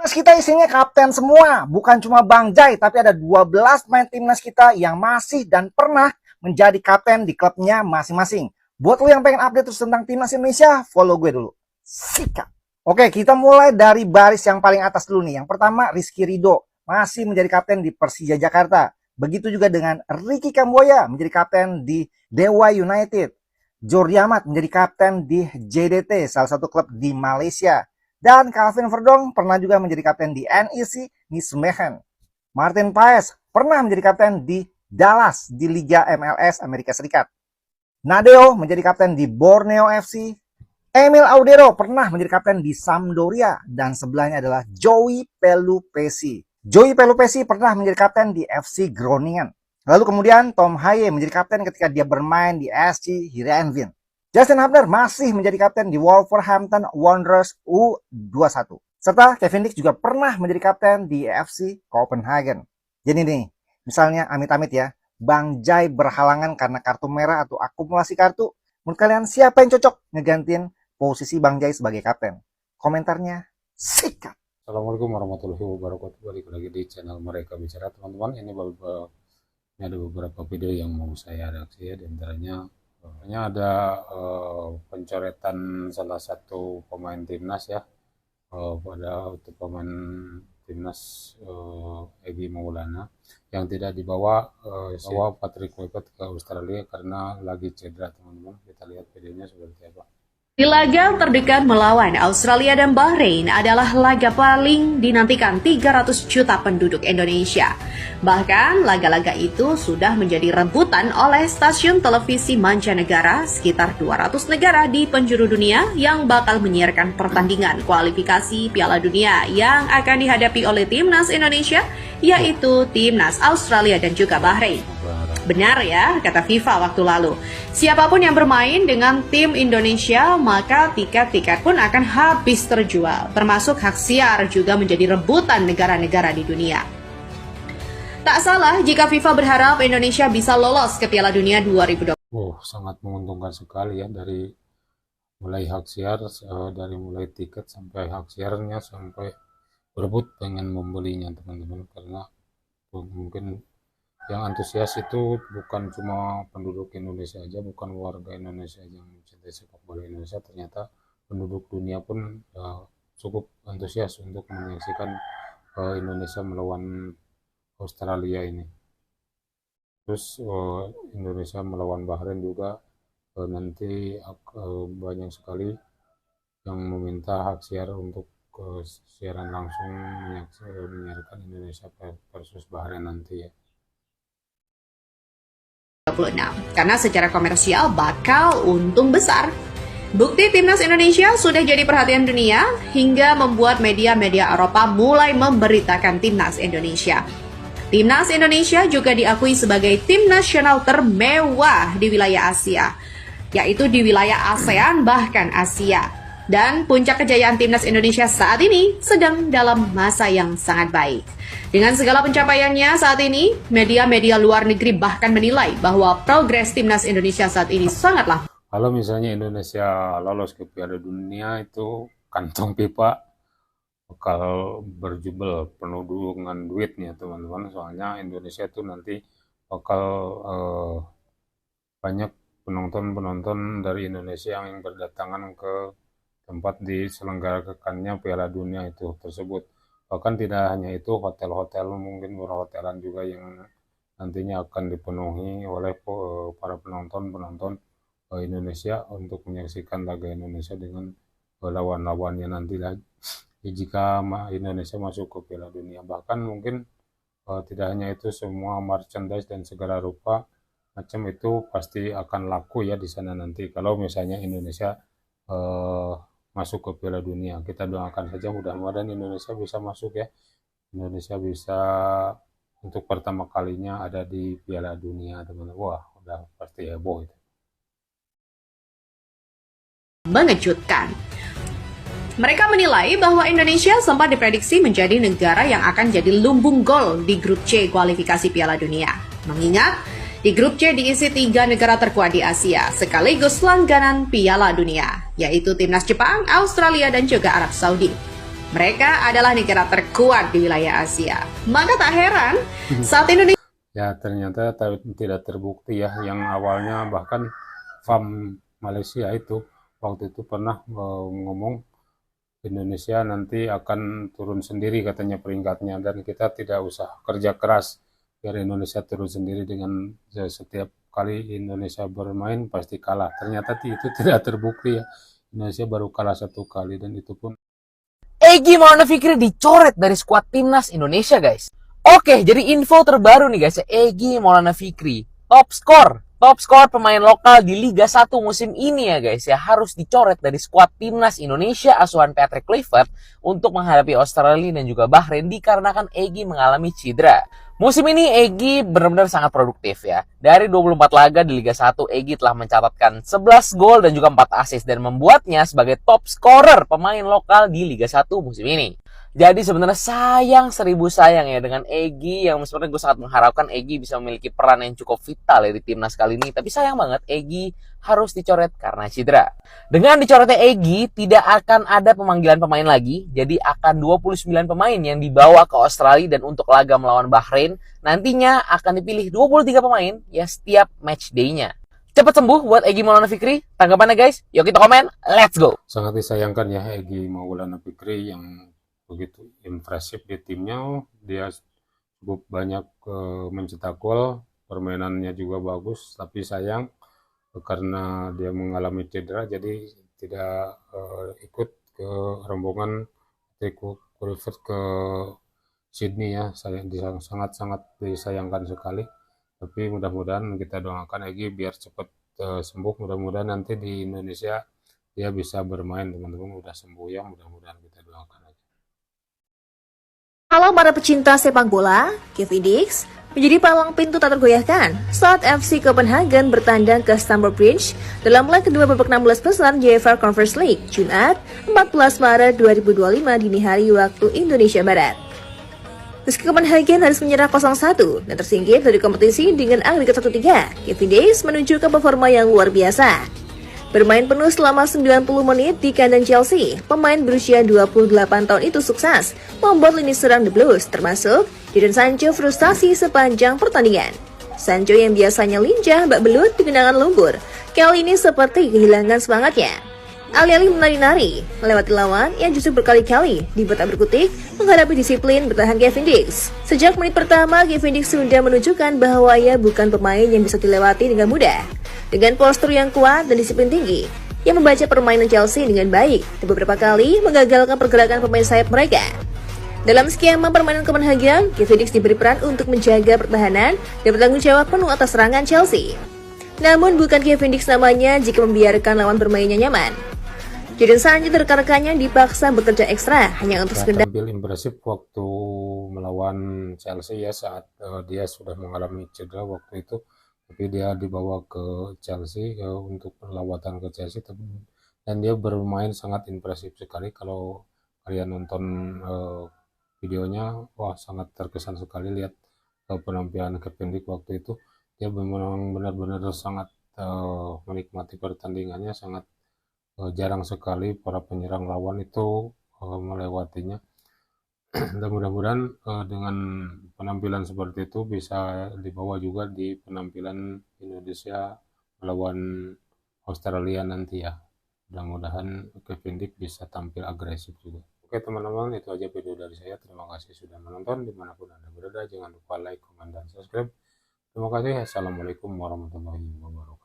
Timnas kita isinya kapten semua, bukan cuma Bang Jai, tapi ada 12 main timnas kita yang masih dan pernah menjadi kapten di klubnya masing-masing. Buat lo yang pengen update terus tentang timnas Indonesia, follow gue dulu. Sikat. Oke, kita mulai dari baris yang paling atas dulu nih. Yang pertama, Rizky Ridho masih menjadi kapten di Persija Jakarta. Begitu juga dengan Ricky Kambuaya menjadi kapten di Dewa United. Jordi Amat menjadi kapten di JDT, salah satu klub di Malaysia. Dan Calvin Verdong pernah juga menjadi kapten di NEC Nijmegen. Martin Paes pernah menjadi kapten di Dallas di Liga MLS Amerika Serikat. Nadeo menjadi kapten di Borneo FC. Emil Audero pernah menjadi kapten di Sampdoria. Dan sebelahnya adalah Joey Pelupesi. Joey Pelupesi pernah menjadi kapten di FC Groningen. Lalu kemudian Tom Haye menjadi kapten ketika dia bermain di SC Heerenveen. Justin Hubner masih menjadi kapten di Wolverhampton Wanderers U21. Serta Kevin Dix juga pernah menjadi kapten di FC Copenhagen. Jadi nih, misalnya amit-amit ya, Bang Jai berhalangan karena kartu merah atau akumulasi kartu. Menurut kalian siapa yang cocok ngegantiin posisi Bang Jai sebagai kapten? Komentarnya sikat. Assalamualaikum warahmatullahi wabarakatuh. Balik lagi di channel Mereka Bicara, teman-teman. Ini ada beberapa video yang mau saya reaksi ya, diantaranya ada pencoretan salah satu pemain timnas ya, pada pemain timnas Egy Maulana yang tidak dibawa Patrick Kluivert ke Australia karena lagi cedera, teman-teman. Kita lihat videonya seperti apa. Di laga terdekat melawan Australia dan Bahrain adalah laga paling dinantikan 300 juta penduduk Indonesia. Bahkan laga-laga itu sudah menjadi rebutan oleh stasiun televisi mancanegara sekitar 200 negara di penjuru dunia yang bakal menyiarkan pertandingan kualifikasi Piala Dunia yang akan dihadapi oleh timnas Indonesia, yaitu timnas Australia dan juga Bahrain. Benar ya, kata FIFA waktu lalu. Siapapun yang bermain dengan tim Indonesia, maka tiket-tiket pun akan habis terjual. Termasuk hak siar juga menjadi rebutan negara-negara di dunia. Tak salah jika FIFA berharap Indonesia bisa lolos ke Piala Dunia 2020. Sangat menguntungkan sekali ya, dari mulai hak siar, dari mulai tiket sampai hak siarnya, sampai berebut pengen membelinya, teman-teman. Karena mungkin yang antusias itu bukan cuma penduduk Indonesia aja, bukan warga Indonesia yang mencintai sepak bola Indonesia, ternyata penduduk dunia pun cukup antusias untuk menyaksikan Indonesia melawan Australia ini. Terus Indonesia melawan Bahrain juga nanti banyak sekali yang meminta hak siar untuk siaran langsung menyiarkan Indonesia versus Bahrain nanti ya. Karena secara komersial bakal untung besar. Bukti timnas Indonesia sudah jadi perhatian dunia hingga membuat media-media Eropa mulai memberitakan timnas Indonesia. Timnas Indonesia juga diakui sebagai tim nasional termewah di wilayah Asia, yaitu di wilayah ASEAN bahkan Asia. Dan puncak kejayaan timnas Indonesia saat ini sedang dalam masa yang sangat baik. Dengan segala pencapaiannya saat ini, media-media luar negeri bahkan menilai bahwa progres timnas Indonesia saat ini sangatlah. Kalau misalnya Indonesia lolos ke Piala Dunia, itu kantong pipa bakal berjubel penuh dengan duitnya, teman-teman. Soalnya Indonesia itu nanti bakal banyak penonton-penonton dari Indonesia yang berdatangan ke tempat diselenggarakannya Piala Dunia itu tersebut. Bahkan tidak hanya itu, hotel-hotel, mungkin perhotelan juga yang nantinya akan dipenuhi oleh para penonton Indonesia untuk menyaksikan laga Indonesia dengan lawan-lawannya nanti lagi jika Indonesia masuk ke Piala Dunia. Bahkan mungkin tidak hanya itu, semua merchandise dan segala rupa macam itu pasti akan laku ya di sana nanti kalau misalnya Indonesia masuk ke Piala Dunia. Kita doakan saja mudah-mudahan Indonesia bisa masuk ya. Indonesia bisa untuk pertama kalinya ada di Piala Dunia, teman-teman. Wah, udah pasti heboh itu. Mengejutkan. Mereka menilai bahwa Indonesia sempat diprediksi menjadi negara yang akan jadi lumbung gol di grup C kualifikasi Piala Dunia. Mengingat di grup C diisi 3 negara terkuat di Asia, sekaligus langganan Piala Dunia, yaitu timnas Jepang, Australia, dan juga Arab Saudi. Mereka adalah negara terkuat di wilayah Asia. Maka tak heran saat Indonesia Ya ternyata tidak terbukti ya, yang awalnya bahkan FAM Malaysia itu waktu itu pernah ngomong Indonesia nanti akan turun sendiri katanya peringkatnya, dan kita tidak usah kerja keras biar Indonesia turun sendiri, dengan setiap kali Indonesia bermain pasti kalah. Ternyata itu tidak terbukti ya, Indonesia baru kalah 1 kali dan itu pun Egy Maulana Fikri dicoret dari skuad timnas Indonesia, guys. Oke, jadi info terbaru nih guys ya, Egy Maulana Fikri, top skor pemain lokal di Liga 1 musim ini ya guys ya, harus dicoret dari skuad timnas Indonesia asuhan Patrick Kluivert untuk menghadapi Australia dan juga Bahrain dikarenakan Egy mengalami cedera. Musim ini Egy benar-benar sangat produktif ya. Dari 24 laga di Liga 1, Egy telah mencatatkan 11 gol dan juga 4 assist dan membuatnya sebagai top scorer pemain lokal di Liga 1 musim ini. Jadi sebenarnya sayang 1000 sayang ya dengan Egy, yang sebenarnya gue sangat mengharapkan Egy bisa memiliki peran yang cukup vital ya di timnas kali ini. Tapi sayang banget Egy harus dicoret karena cedera. Dengan dicoretnya Egy, tidak akan ada pemanggilan pemain lagi. Jadi akan 29 pemain yang dibawa ke Australia, dan untuk laga melawan Bahrain nantinya akan dipilih 23 pemain ya setiap match day-nya. Cepat sembuh buat Egy Maulana Fikri. Tanggapannya guys? Yuk kita komen. Let's go. sangat disayangkan ya Egy Maulana Fikri yang begitu impresif di timnya. Dia cukup banyak mencetak gol, permainannya juga bagus, tapi sayang karena dia mengalami cedera jadi tidak ikut ke rombongan Kluivert ke Sydney ya. Sangat disayangkan sekali, tapi mudah-mudahan kita doakan Egy biar cepat sembuh. Mudah-mudahan nanti di Indonesia dia bisa bermain, teman-teman. Udah sembuh ya, mudah-mudahan kita doakan aja. Halo para pecinta sepak bola, Kevin Dix menjadi palang pintu tak tergoyahkan saat FC Copenhagen bertandang ke Stamford Bridge dalam leg kedua babak 16 besar UEFA Conference League Jumat 14 Maret 2025 dini hari waktu Indonesia Barat. Meski Copenhagen harus menyerah 0-1 dan tersingkir dari kompetisi dengan agregat 1-3, Kevin Dix menunjukkan performa yang luar biasa. Bermain penuh selama 90 menit di kandang Chelsea, pemain berusia 28 tahun itu sukses membuat lini serang The Blues, termasuk Jadon Sancho, frustasi sepanjang pertandingan. Sancho yang biasanya lincah bak belut di genangan lumpur, kali ini seperti kehilangan semangatnya. Alih-alih menari-nari, melewati lawan yang justru berkali-kali dibuat tak berkutik menghadapi disiplin bertahan Kevin Dix. Sejak menit pertama, Kevin Dix sudah menunjukkan bahwa ia bukan pemain yang bisa dilewati dengan mudah. Dengan postur yang kuat dan disiplin tinggi, ia membaca permainan Chelsea dengan baik dan beberapa kali menggagalkan pergerakan pemain sayap mereka. Dalam skema permainan Copenhagen, Kevin Dix diberi peran untuk menjaga pertahanan dan bertanggung jawab penuh atas serangan Chelsea. Namun bukan Kevin Dix namanya jika membiarkan lawan bermainnya nyaman. Jadon Sancho rekan-rekannya dipaksa bekerja ekstra hanya untuk sekedar tampil impresif waktu melawan Chelsea ya, saat dia sudah mengalami cedera waktu itu, tapi dia dibawa ke Chelsea untuk lawatan ke Chelsea, dan dia bermain sangat impresif sekali. Kalau kalian nonton videonya, wah sangat terkesan sekali lihat penampilan Kevin Dix waktu itu. Dia memang benar-benar sangat menikmati pertandingannya, sangat jarang sekali para penyerang lawan itu melewatinya. Dan mudah-mudahan dengan penampilan seperti itu bisa dibawa juga di penampilan Indonesia melawan Australia nanti ya. Mudah-mudahan Kevin Dix bisa tampil agresif juga. Oke teman-teman, itu aja video dari saya. Terima kasih sudah menonton. Dimanapun Anda berada, jangan lupa like, komen, dan subscribe. Terima kasih. Assalamualaikum warahmatullahi wabarakatuh.